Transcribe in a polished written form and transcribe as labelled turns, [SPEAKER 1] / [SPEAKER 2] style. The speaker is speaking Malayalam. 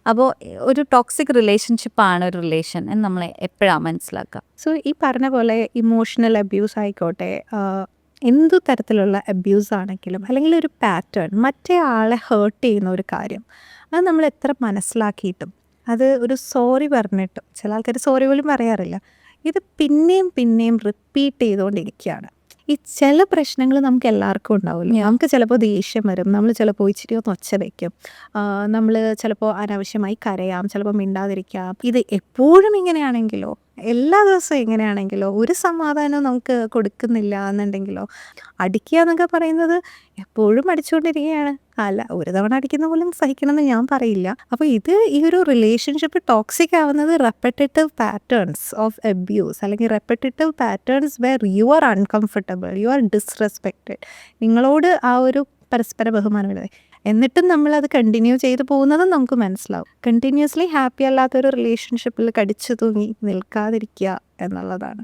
[SPEAKER 1] അപ്പോൾ ഒരു ടോക്സിക് റിലേഷൻഷിപ്പാണ് ഒരു റിലേഷൻ എന്ന് നമ്മൾ എപ്പോഴാണ് മനസ്സിലാക്കുക?
[SPEAKER 2] സോ ഈ പറഞ്ഞ പോലെ ഇമോഷണൽ അബ്യൂസ് ആയിക്കോട്ടെ, എന്തു തരത്തിലുള്ള അബ്യൂസ് ആണെങ്കിലും അല്ലെങ്കിൽ ഒരു പാറ്റേൺ മറ്റേ ആളെ ഹേർട്ട് ചെയ്യുന്ന ഒരു കാര്യം, അത് നമ്മൾ എത്ര മനസ്സിലാക്കിയിട്ടും അത് ഒരു സോറി പറഞ്ഞിട്ടും, ചില ആൾക്കാർ സോറി പോലും പറയാറില്ല, ഇത് പിന്നെയും പിന്നെയും റിപ്പീറ്റ് ചെയ്തുകൊണ്ടിരിക്കുകയാണ്. ഈ ചില പ്രശ്നങ്ങൾ നമുക്ക് എല്ലാവർക്കും ഉണ്ടാവില്ല. നമുക്ക് ചിലപ്പോൾ ദേഷ്യം വരും, നമ്മൾ ചിലപ്പോൾ ഇച്ചിരി ഒന്ന് ഒച്ച വയ്ക്കും, നമ്മൾ ചിലപ്പോൾ അനാവശ്യമായി കരയാം, ചിലപ്പോൾ മിണ്ടാതിരിക്കാം. ഇത് എപ്പോഴും ഇങ്ങനെയാണെങ്കിലോ, എല്ലാ ദിവസവും ഇങ്ങനെയാണെങ്കിലോ, ഒരു സമാധാനവും നമുക്ക് കൊടുക്കുന്നില്ല എന്നുണ്ടെങ്കിലോ, അടിക്കുക എന്നൊക്കെ പറയുന്നത് എപ്പോഴും അടിച്ചുകൊണ്ടിരിക്കുകയാണ്. അല്ല, ഒരു തവണ അടിക്കുന്ന പോലും സഹിക്കണമെന്ന് ഞാൻ പറയില്ല. അപ്പോൾ ഈ ഒരു റിലേഷൻഷിപ്പ് ടോക്സിക് ആവുന്നത് റെപ്പറ്റേറ്റീവ് പാറ്റേൺസ് ഓഫ് അബ്യൂസ്, അല്ലെങ്കിൽ repetitive patterns where you are uncomfortable, you are disrespected. നിങ്ങളോട് ആ ഒരു പരസ്പര ബഹുമാനമില്ല, എന്നിട്ടും നമ്മളത് കണ്ടിന്യൂ ചെയ്ത് പോകുന്നതും നമുക്ക് മനസ്സിലാവും. കണ്ടിന്യൂസ്ലി ഹാപ്പി അല്ലാത്തൊരു റിലേഷൻഷിപ്പിൽ കടിച്ചു തൂങ്ങി നിൽക്കാതിരിക്കുക എന്നുള്ളതാണ്.